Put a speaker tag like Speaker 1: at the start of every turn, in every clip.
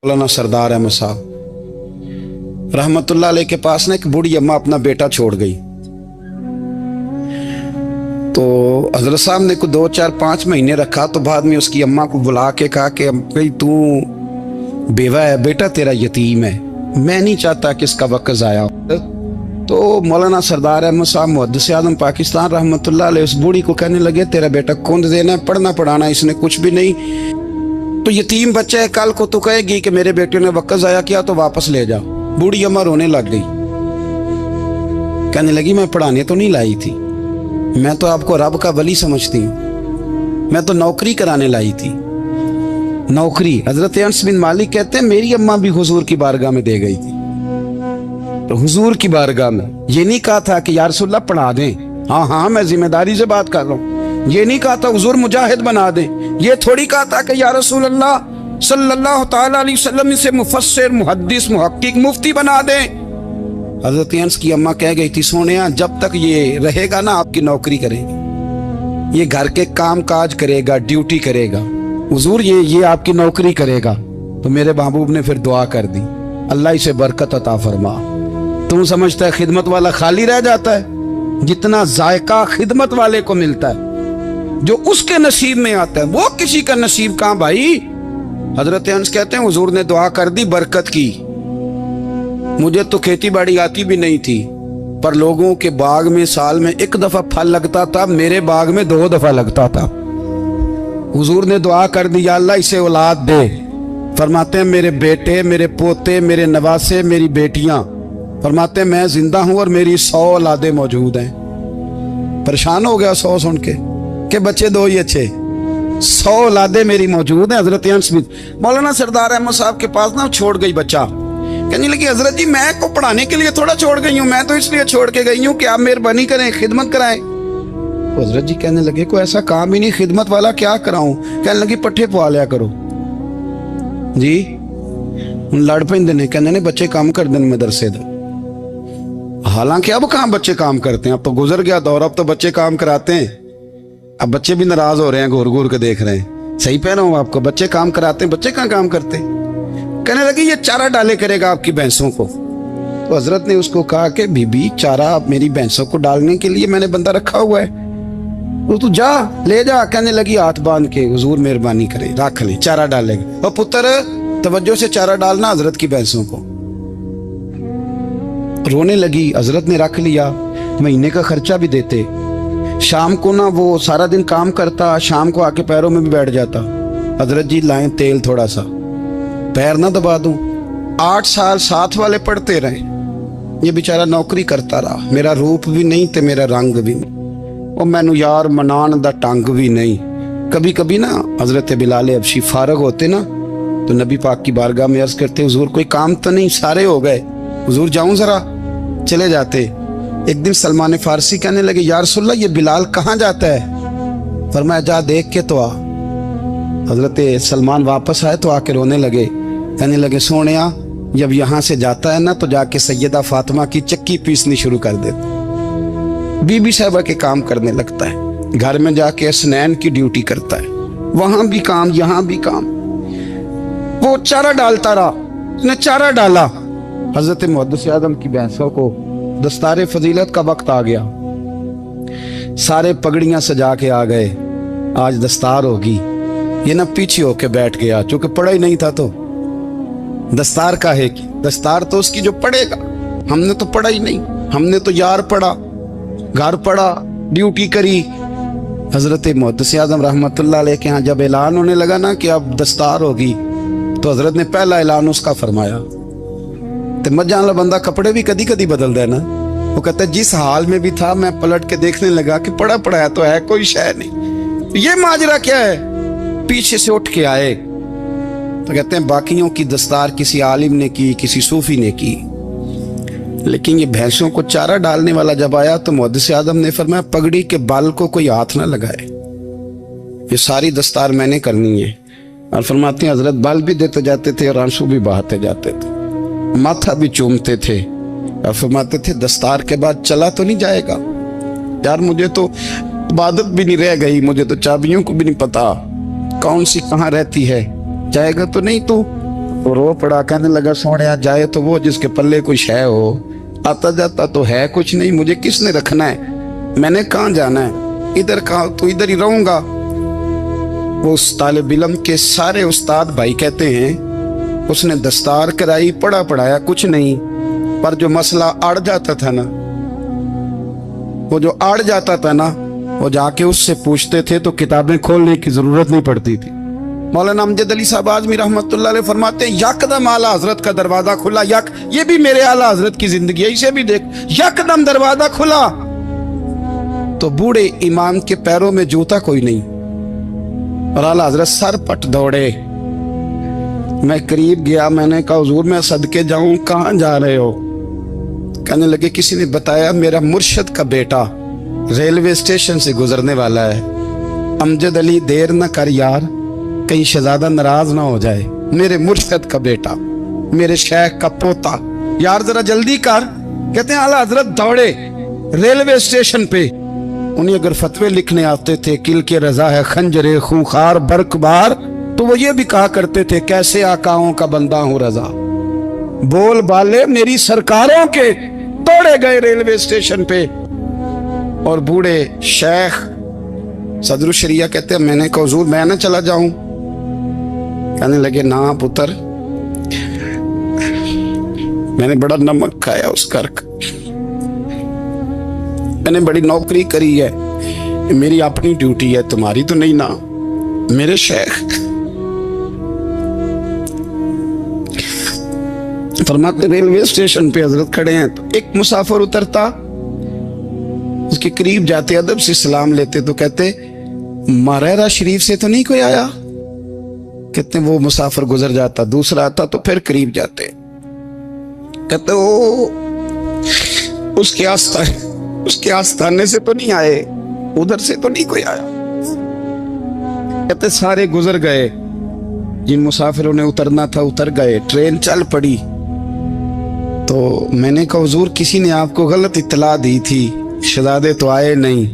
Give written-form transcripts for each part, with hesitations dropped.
Speaker 1: मौलाना सरदार अहमद साहब रहमतुल्लाह अलैह के पास ना एक बूढ़ी अम्मा अपना बेटा छोड़ गई। तो हजरत साहब ने को 2 4 5 महीने रखा। तो बाद में उसकी अम्मा को बुला के कहा कि भाई तू बेवा है, बेटा तेरा यतीम है, मैं नहीं चाहता कि इसका वक्त ज़ाया हो। तो मौलाना सरदार अहमद साहब मुहद्दिस आज़म पाकिस्तान रहमतुल्लाह अलैह उस बूढ़ी को कहने लगे तेरा बेटा कौन देना है, पढ़ना पढ़ाना इसने कुछ भी नहीं, तो यतीम बच्चा है, कल को तो कहेगी कि मेरे बेटे ने वक्त ज़ाया किया तो वापस ले जाओ। बूढ़ी अम्मा रोने लग गई, कहने लगी मैं पढ़ाने तो नहीं लाई थी, मैं तो आपको रब का वली समझती हूँ, मैं तो नौकरी कराने लाई थी। नौकरी हजरत अनस बिन मालिक कहते हैं मेरी अम्मा भी हुजूर की बारगाह में दे गई थी। तो हुजूर की बारगाह में ये नहीं कहा था कि या रसूलल्लाह पढ़ा दें, हाँ हाँ मैं जिम्मेदारी से बात कर रहा हूँ, ये नहीं कहा था हुजूर मुजाहिद बना दें, ये थोड़ी कहा था कि या रसूलल्लाह सल्लल्लाहु तआला अलैहि वसल्लम से मुफस्सिर मुहद्दिस मुहक्किक मुफ्ती बना दें। हजरत अनस की अम्मा कह गई थी सोनिया जब तक ये रहेगा ना आपकी नौकरी करेगी, ये घर के काम काज करेगा, ड्यूटी करेगा, हुजूर ये आपकी नौकरी करेगा। तो मेरे महबूब ने फिर दुआ कर दी, अल्लाह इसे बरकत अता फरमा। तुम समझता है खिदमत वाला खाली रह जाता है? जितना जायका खिदमत वाले को मिलता है, जो उसके नसीब में आता है, वो किसी का नसीब कहां भाई। हजरत अनस कहते हैं हुजूर ने दुआ कर दी बरकत की। मुझे तो खेती बाड़ी आती भी नहीं थी, पर लोगों के बाग में साल में 1 दफा फल लगता था, मेरे बाग में 2 दफा लगता था। हुजूर ने दुआ कर दी या अल्लाह इसे औलाद दे। फरमाते हैं मेरे बेटे, मेरे पोते, मेरे नवासे, मेरी बेटियां, फरमाते हैं मैं जिंदा हूं और मेरी 100 औलादे मौजूद हैं। परेशान हो गया 100 सुन के बच्चे 2 ही अच्छे, 100 औलादे मेरी मौजूद हैं। हजरत अनस बिन मौलाना सरदार अहमद साहब के पास ना छोड़ गई बच्चा, कहने लगी हजरत जी मैं को पढ़ाने के लिए थोड़ा छोड़ गई हूँ, मैं तो इसलिए छोड़ के गई हूँ कि आप मेहरबानी करें खिदमत कराएं। हजरत जी कहने लगे कोई ऐसा काम ही नहीं, खिदमत वाला क्या कराऊं। कहने लगी पट्ठे पवा लिया करो जी। लड़ पेंदे ने, कहने ने बच्चे काम कर दें मदरसे दा। हालांकि अब कहाँ बच्चे काम करते हैं, अब तो गुजर गया दौर, अब तो बच्चे काम कराते हैं। अब बच्चे भी नाराज हो रहे हैं, घूर घूर के देख रहे हैं। सही कह रहा हूं आपको, बच्चे काम कराते हैं, बच्चे कहाँ काम करते हैं। कहने लगी ये चारा डाले करेगा आपकी भैंसों को। तो हजरत ने उसको कहा कि बीबी चारा मेरी भैंसों को डालने के लिए मैंने बंदा रखा हुआ है, तो तू जा ले जा। कहने लगी हाथ बांध के हुजूर मेहरबानी करे रख ले, चारा डालेगा। और पुत्र तवज्जो से चारा डालना हजरत की भैंसों को। रोने लगी, हजरत ने रख लिया, महीने का खर्चा भी देते। शाम को ना वो सारा दिन काम करता, शाम को आके पैरों में भी बैठ जाता, हजरत जी लाएं तेल थोड़ा सा, पैर ना दबा दूं। 8 साल साथ वाले पढ़ते रहे, ये बेचारा नौकरी करता रहा, मेरा रूप भी नहीं ते मेरा रंग भी नहीं, और मैनू यार मनान दा टंग भी नहीं। कभी कभी ना हजरत बिलाल हबशी फारग होते ना तो नबी पाक की बारगाह में अर्ज करते हुजूर कोई काम तो नहीं, सारे हो गए, हुजूर जाऊं जरा, चले जाते। एक दिन सलमान फारसी कहने लगे या रसूलल्लाह ये बिलाल कहाँ जाता है। फरमाया जा देख के तो आ। हजरत सलमान वापस आए तो आके रोने लगे, कहने लगे सोनिया जब यहाँ से जाता है ना तो जाके सैयदा फातिमा की चक्की पीसनी शुरू कर देता, बीबी साहबा के काम करने लगता है, घर में जाके स्नैन की ड्यूटी करता है, वहां भी काम यहाँ भी काम। वो चारा डालता रहा, उसने चारा डाला। हजरत मुहद्दिस आज़म की भैंसों को दस्तारे फजीलत का वक्त आ गया, सारे पगड़ियां सजा के आ गए, आज दस्तार होगी। ये ना पीछे होके बैठ गया, चूंकि पढ़ा ही नहीं था तो दस्तार का है कि दस्तार तो उसकी जो पढ़ेगा, हमने तो पढ़ा ही नहीं, हमने तो यार पढ़ा, घर पढ़ा, ड्यूटी करी। हजरत मुहद्दिस आज़म रहमतुल्लाह अलैह के यहाँ जब ऐलान होने लगा ना कि अब दस्तार होगी, तो हजरत ने पहला ऐलान उसका फरमाया। तो मत जान ला बंदा कपड़े भी कदी कदी बदल देना। वो कहता है जिस हाल में भी था मैं पलट के देखने लगा कि पढ़ा पढ़ाया तो है, कोई शय नहीं, ये माजरा क्या है। पीछे से उठ के आए तो कहते हैं बाकियों की दस्तार किसी आलिम ने की, किसी सूफी ने की, लेकिन ये भैंसों को चारा डालने वाला जब आया तो मुहद्दिस आज़म ने फरमाया पगड़ी के बाल को कोई हाथ ना लगाए, ये सारी दस्तार मैंने करनी है। और फरमाते हैं हजरत बाल भी देते जाते थे और आंसू भी बहाते जाते थे, माथा भी चूमते थे, और फरमाते थे दस्तार के बाद चला तो नहीं जाएगा यार, मुझे तो इबादत भी नहीं रह गई, मुझे तो चाबियों को भी नहीं पता कौन सी कहाँ रहती है, जाएगा तो नहीं तू। वो रो पड़ा, कहने लगा सोने जाए तो वो जिसके पल्ले कोई शय हो, आता जाता तो है कुछ नहीं, मुझे किसने रखना है, मैंने कहाँ जाना है, इधर कहाँ तो इधर ही रहूंगा। वो उस तालिब इल्म के सारे उस्ताद भाई कहते हैं उसने दस्तार कराई, पढ़ा पढ़ाया कुछ नहीं, पर जो मसला अड़ जाता था ना, वो जो अड़ जाता था ना, वो जाके उससे पूछते थे तो किताबें खोलने की जरूरत नहीं पड़ती थी। मौलाना अमजद अली साहब आजमी रहमतुल्लाह अलैह फरमाते हैं यकदम आला हजरत का दरवाजा खुला, ये भी मेरे आला हजरत की जिंदगी है, इसे भी देख, यकदम दरवाजा खुला तो बूढ़े इमाम के पैरों में जूता कोई नहीं, और आला हजरत सर पट दौड़े। मैं करीब गया, मैंने कहा हुजूर मैं सदके जाऊं, कहां जा रहे हो? कहने लगे किसी ने बताया मेरा मुर्शद का बेटा रेलवे स्टेशन से गुजरने वाला है। अमजद अली देर न कर यार, कहीं शहजादा नाराज ना हो जाए, मेरे मुर्शद का बेटा, मेरे शेख का पोता, यार जरा जल्दी कर। कहते हैं आला हजरत दौड़े रेलवे स्टेशन पे। उन्हें अगर फतवे लिखने आते थे किल के रजा है खंजरे खूंखार बरकबार, तो वो ये भी कहा करते थे कैसे आकाओं का बंदा हूं रजा, बोल बाले मेरी सरकारों के। दौड़े गए रेलवे स्टेशन पे, और बूढ़े शेख सदरुल शरिया कहते हैं मैंने कहा हुजूर मैं ना चला जाऊं? कहने लगे ना पुत्र, मैंने बड़ा नमक खाया उस घर का, मैंने बड़ी नौकरी करी है, मेरी अपनी ड्यूटी है, तुम्हारी तो नहीं ना। मेरे शेख फरमाते रेलवे स्टेशन पे हजरत खड़े हैं, तो एक मुसाफिर उतरता, उसके करीब जाते अदब से सलाम लेते तो कहते मारेरा शरीफ से तो नहीं कोई आया? कहते वो मुसाफिर गुजर जाता, दूसरा आता तो फिर करीब जाते, कहते वो उसके आस्थाने से तो नहीं आए, उधर से तो नहीं कोई आया। कहते सारे गुजर गए, जिन मुसाफिरों ने उतरना था उतर गए, ट्रेन चल पड़ी। तो मैंने कहा हुजूर किसी ने आपको गलत इत्तला दी थी, शहजादे तो आए नहीं।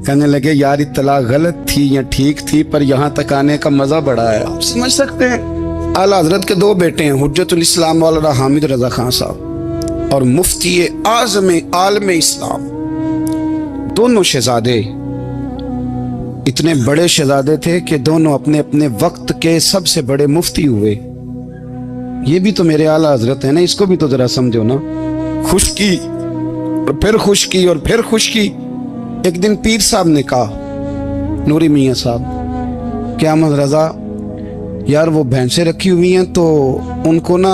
Speaker 1: कहने लगे यार इत्तला गलत थी या ठीक थी, पर यहाँ तक आने का मजा बड़ा है, आप समझ सकते हैं। आला हजरत के दो बेटे हैं, हुज्जतुल इस्लाम मौलाना हामिद रजा खान साहब और मुफ्ती आज़म आलम इस्लाम। दोनों शहजादे इतने बड़े शहजादे थे कि दोनों अपने अपने वक्त के सबसे बड़े मुफ्ती हुए। ये भी तो मेरे आला हजरत है ना, इसको भी तो जरा समझो ना। खुशकी और फिर खुशकी और फिर खुशकी। एक दिन पीर साहब ने कहा नूरी मियाँ साहब क्या अहमद रजा यार वो भैंसें रखी हुई हैं तो उनको ना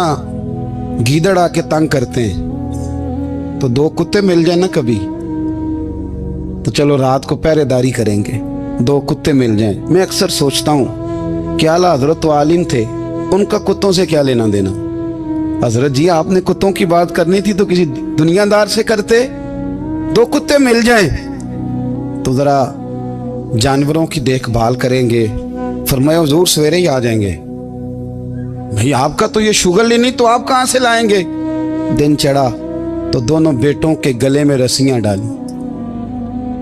Speaker 1: गीदड़ आके तंग करते हैं, तो दो कुत्ते मिल जाए ना कभी, तो चलो रात को पहरेदारी करेंगे, दो कुत्ते मिल जाएं। मैं अक्सर सोचता हूँ क्या आला हजरत तो आलिम थे, उनका कुत्तों से क्या लेना देना। हजरत जी आपने कुत्तों की बात करनी थी तो किसी दुनियादार से करते, दो कुत्ते मिल जाएं तो जरा जानवरों की देखभाल करेंगे। फरमाया हुजूर सवेरे ही आ जाएंगे। भाई आपका तो ये शुगर ही नहीं, तो आप कहां से लाएंगे? दिन चढ़ा तो दोनों बेटों के गले में रस्सियां डाली।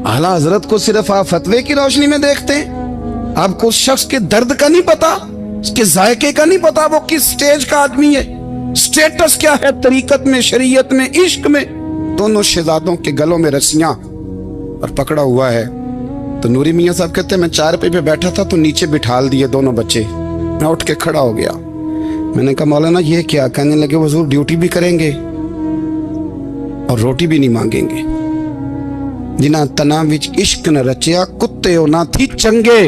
Speaker 1: आला हजरत को सिर्फ आप फतवे की रोशनी में देखते हैं, आपको उस शख्स के दर्द का नहीं पता, उसके जायके का नहीं पता, वो किस स्टेज का आदमी है, स्टेटस क्या है तरीकत में, शरीयत में, इश्क में। दोनों शहजादों के गलों में रस्सियां और पकड़ा हुआ है। तो नूरी मियाँ साहब कहते हैं मैं चारपाई पे बैठा था तो नीचे बिठाल दिए दोनों बच्चे। मैं उठ के खड़ा हो गया, मैंने कहा मौलाना ये क्या? कहने लगे हुजूर ड्यूटी भी करेंगे और रोटी भी नहीं मांगेंगे। जिन्हां तना विच इश्क न रचिया कुत्ते हो ना थी चंगे,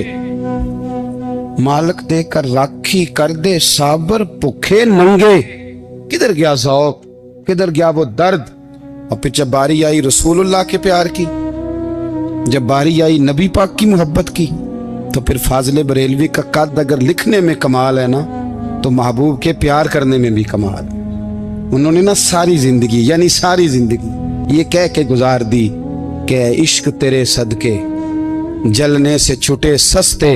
Speaker 1: मालक देकर राखी कर दे साबर भुखे नंगे। किधर गया ज़ौक़, किधर गया वो दर्द? और फिर जब बारी आई रसूलुल्लाह के प्यार की, जब बारी आई नबी पाक की मोहब्बत की, तो फिर फाजिल बरेलवी का कद अगर लिखने में कमाल है ना, तो महबूब के प्यार करने में भी कमाल। उन्होंने ना सारी जिंदगी यानी सारी जिंदगी ये कह के गुजार दी कि इश्क तेरे सदके जलने से छुटे सस्ते,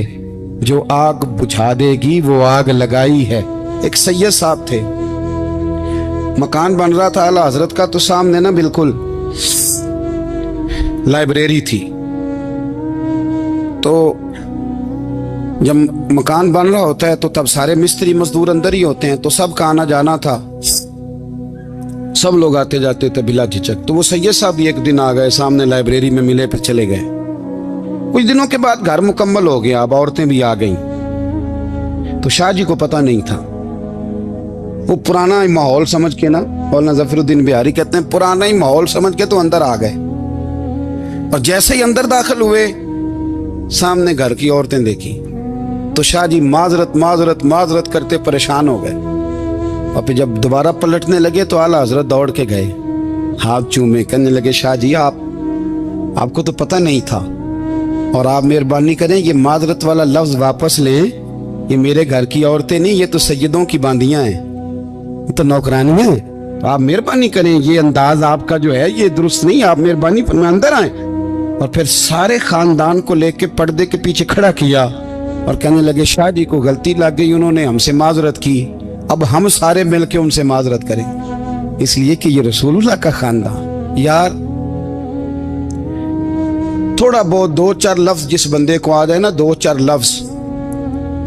Speaker 1: जो आग बुझा देगी वो आग लगाई है। एक सैयद साहब थे, मकान बन रहा था आला हजरत का, तो सामने ना बिल्कुल लाइब्रेरी थी। तो جب مکان بن رہا ہوتا ہے تو تب سارے مستری مزدور اندر ہی ہوتے ہیں، تو سب کا آنا جانا تھا، سب لوگ آتے جاتے تھے بلا جھجک۔ تو وہ سید صاحب بھی ایک دن آ گئے، سامنے لائبریری میں ملے، پھر چلے گئے۔ کچھ دنوں کے بعد گھر مکمل ہو گیا، اب عورتیں بھی آ گئیں، تو شاہ جی کو پتہ نہیں تھا۔ وہ پرانا ہی ماحول سمجھ کے نا، مولانا ظفر الدین بہاری کہتے ہیں پرانا ہی ماحول سمجھ کے تو اندر آ گئے، اور جیسے ہی اندر داخل ہوئے سامنے گھر کی عورتیں دیکھی تو شاہ جی معذرت معذرت معذرت کرتے پریشان ہو گئے، اور پھر جب دوبارہ پلٹنے لگے تو اعلیٰ حضرت دوڑ کے گئے، ہاتھ چومے، کہنے لگے شاہ جی آپ کو تو پتہ نہیں تھا، اور آپ مہربانی کریں یہ معذرت والا لفظ واپس لیں، یہ میرے گھر کی عورتیں نہیں، یہ تو سیدوں کی باندیاں ہیں، یہ تو نوکرانی ہیں، تو آپ مہربانی کریں، یہ انداز آپ کا جو ہے یہ درست نہیں، آپ مہربانی فرمائیں اندر آئیں۔ اور پھر سارے خاندان کو لے کے پردے کے پیچھے کھڑا کیا اور کہنے لگے شاہ جی کو غلطی لگ گئی، انہوں نے ہم سے معذرت کی، اب ہم سارے مل کے ان سے معذرت کریں، اس لیے کہ یہ رسول اللہ کا خاندان۔ یار تھوڑا بہت دو چار لفظ جس بندے کو آ جائے نا، دو چار لفظ،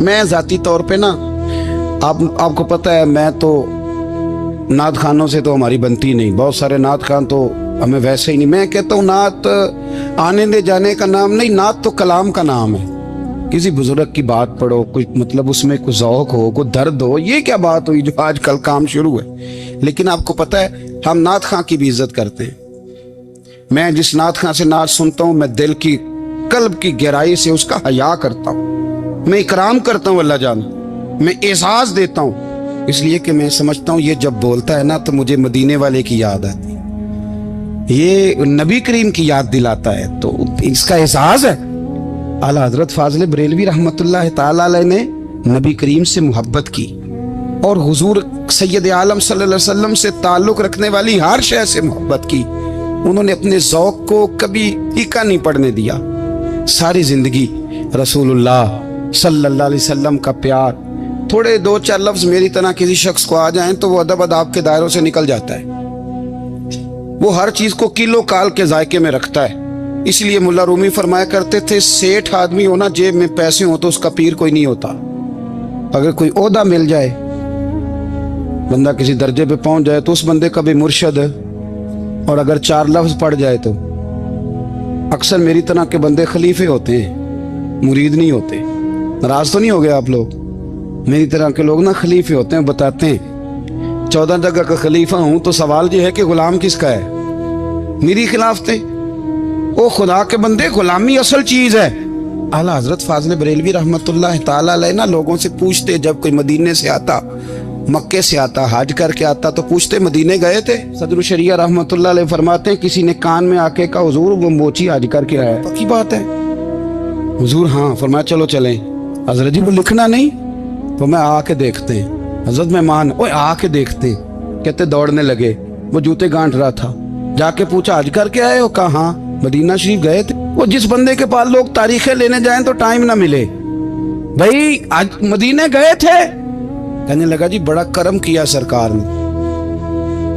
Speaker 1: میں ذاتی طور پہ نا آپ کو پتہ ہے میں تو نعت خانوں سے تو ہماری بنتی نہیں، بہت سارے نعت خان تو ہمیں ویسے ہی نہیں، میں کہتا ہوں نعت آنے دے جانے کا نام نہیں، نعت تو کلام کا نام ہے، کسی بزرگ کی بات پڑھو، کچھ مطلب اس میں کوئی ذوق ہو، کوئی درد ہو، یہ کیا بات ہوئی جو آج کل کام شروع ہے۔ لیکن آپ کو پتہ ہے ہم نعت خان کی بھی عزت کرتے ہیں، میں جس نعت خان سے نعت سنتا ہوں میں دل کی قلب کی گہرائی سے اس کا حیا کرتا ہوں، میں اکرام کرتا ہوں، اللہ جان میں اعزاز دیتا ہوں، اس لیے کہ میں سمجھتا ہوں یہ جب بولتا ہے نا تو مجھے مدینے والے کی یاد آتی ہے، یہ نبی کریم کی یاد دلاتا ہے، تو اس کا اعزاز ہے۔ اعلیٰ حضرت فاضل بریلوی رحمۃ اللہ تعالی علیہ نے نبی کریم سے محبت کی، اور حضور سید عالم صلی اللہ علیہ وسلم سے تعلق رکھنے والی ہر شے سے محبت کی، انہوں نے اپنے ذوق کو کبھی پھیکا نہیں پڑنے دیا، ساری زندگی رسول اللہ صلی اللہ علیہ وسلم کا پیار۔ تھوڑے دو چار لفظ میری طرح کسی شخص کو آ جائیں تو وہ ادب اداب کے دائروں سے نکل جاتا ہے، وہ ہر چیز کو کلو کال کے ذائقے میں رکھتا ہے، اس لیے ملا رومی فرمایا کرتے تھے سیٹھ آدمی ہونا جیب میں پیسے ہوں تو اس کا پیر کوئی نہیں ہوتا، اگر کوئی عہدہ مل جائے، بندہ کسی درجے پہ پہنچ جائے تو اس بندے کا بھی مرشد ہے، اور اگر چار لفظ پڑھ جائے تو اکثر میری طرح کے بندے خلیفے ہوتے ہیں، مرید نہیں ہوتے، ناراض تو نہیں ہو گئے آپ لوگ، میری طرح کے لوگ نا خلیفے ہوتے ہیں، بتاتے ہیں 14 جگہ کا خلیفہ ہوں تو سوال یہ ہے کہ غلام کس کا ہے، میری خلافتیں، او خدا کے بندے غلامی اصل چیز ہے۔ اعلیٰ حضرت فاضل بریلوی رحمۃ اللہ تعالی علیہ نا لوگوں سے پوچھتے، جب کوئی مدینے سے آتا، مکے سے آتا، حج کر کے آتا تو پوچھتے مدینے گئے تھے؟ صدر الشریعہ رحمۃ اللہ علیہ فرماتے ہیں کسی نے کان میں آ کے کہا حضور وہ موچی حج کر کے آیا، پکی بات ہے حضور؟ ہاں۔ فرمایا چلو چلیں۔ حضرت جی وہ لکھنا نہیں؟ تو میں آ کے دیکھتے ہیں۔ حضرت مہمان اوے آ کے دیکھتے ہیں، کہتے دوڑنے لگے، وہ جوتے گانٹ رہا تھا، جا کے پوچھا حج کر کے آئے ہو؟ کہا ہاں۔ مدینہ شریف گئے تھے؟ وہ جس بندے کے پاس لوگ تاریخیں لینے جائیں تو ٹائم نہ ملے، بھائی آج مدینے گئے تھے؟ کہنے لگا جی بڑا کرم کیا سرکار نے،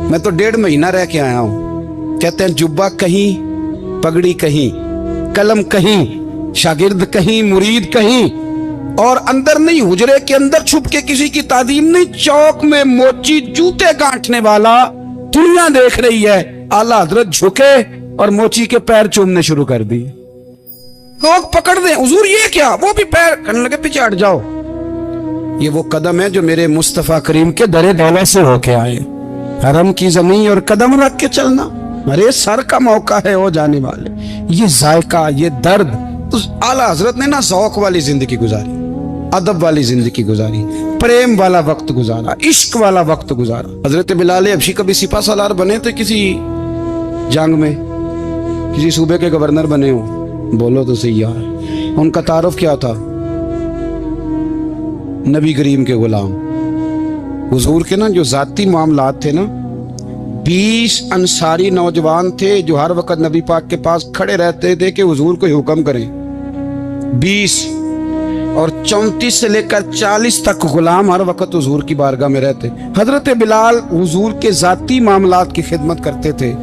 Speaker 1: میں تو 1.5 مہینہ رہ کے آیا ہوں۔ کہتے ہیں جبہ کہیں، پگڑی کہیں، قلم کہیں، شاگرد کہیں، مرید کہیں، اور اندر نہیں، حجرے کے اندر چھپ کے کسی کی تعظیم نہیں، چوک میں موچی جوتے گانٹنے والا دنیا دیکھ رہی ہے، اعلیٰ حضرت جھکے اور موچی کے پیر چومنے شروع کر دی، لوگ پکڑ دیں حضور یہ کیا، وہ بھی پیر کرنے لگے پیچھے ہٹ جاؤ۔ یہ وہ قدم ہے جو میرے مصطفیٰ کریم کے درِ دولہ سے ہو کے آئے، حرم کی زمین اور قدم رکھ کے چلنا، میرے سر کا موقع ہے ہو جانے والے، یہ ذائقہ، یہ درد۔ تو اعلیٰ حضرت نے نا ذوق والی زندگی گزاری، ادب والی زندگی گزاری، پریم والا وقت گزارا، عشق والا وقت گزارا۔ حضرت بلال حبشی کبھی سپاہ سالار بنے تھے کسی جنگ میں، کسی صوبے کے گورنر بنے ہوں؟ بولو تو صحیح یار، ان کا تعارف کیا تھا؟ نبی کریم کے غلام، حضور کے نا جو ذاتی معاملات تھے نا، 20 انصاری نوجوان تھے جو ہر وقت نبی پاک کے پاس کھڑے رہتے تھے کہ حضور کو حکم کریں، 20، اور 34 سے لے کر 40 تک غلام ہر وقت حضور کی بارگاہ میں رہتے۔ حضرت بلال حضور کے ذاتی معاملات کی خدمت کرتے تھے،